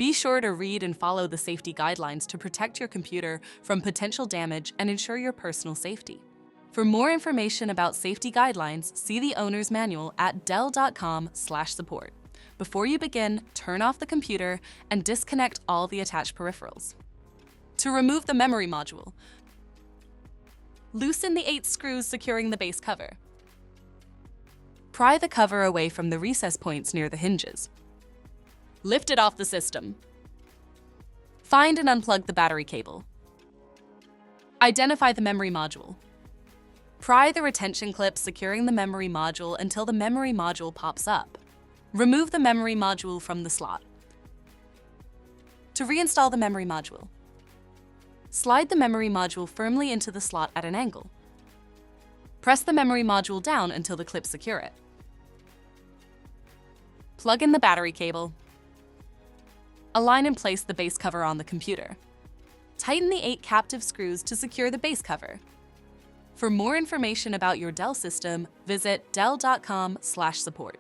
Be sure to read and follow the safety guidelines to protect your computer from potential damage and ensure your personal safety. For more information about safety guidelines, see the owner's manual at dell.com/support. Before you begin, turn off the computer and disconnect all the attached peripherals. To remove the memory module, loosen the 8 screws securing the base cover. Pry the cover away from the recess points near the hinges. Lift it off the system. Find and unplug the battery cable. Identify the memory module. Pry the retention clip securing the memory module until the memory module pops up. Remove the memory module from the slot. To reinstall the memory module, slide the memory module firmly into the slot at an angle. Press the memory module down until the clips secure it. Plug in the battery cable. Align and place the base cover on the computer. Tighten the 8 captive screws to secure the base cover. For more information about your Dell system, visit dell.com/support.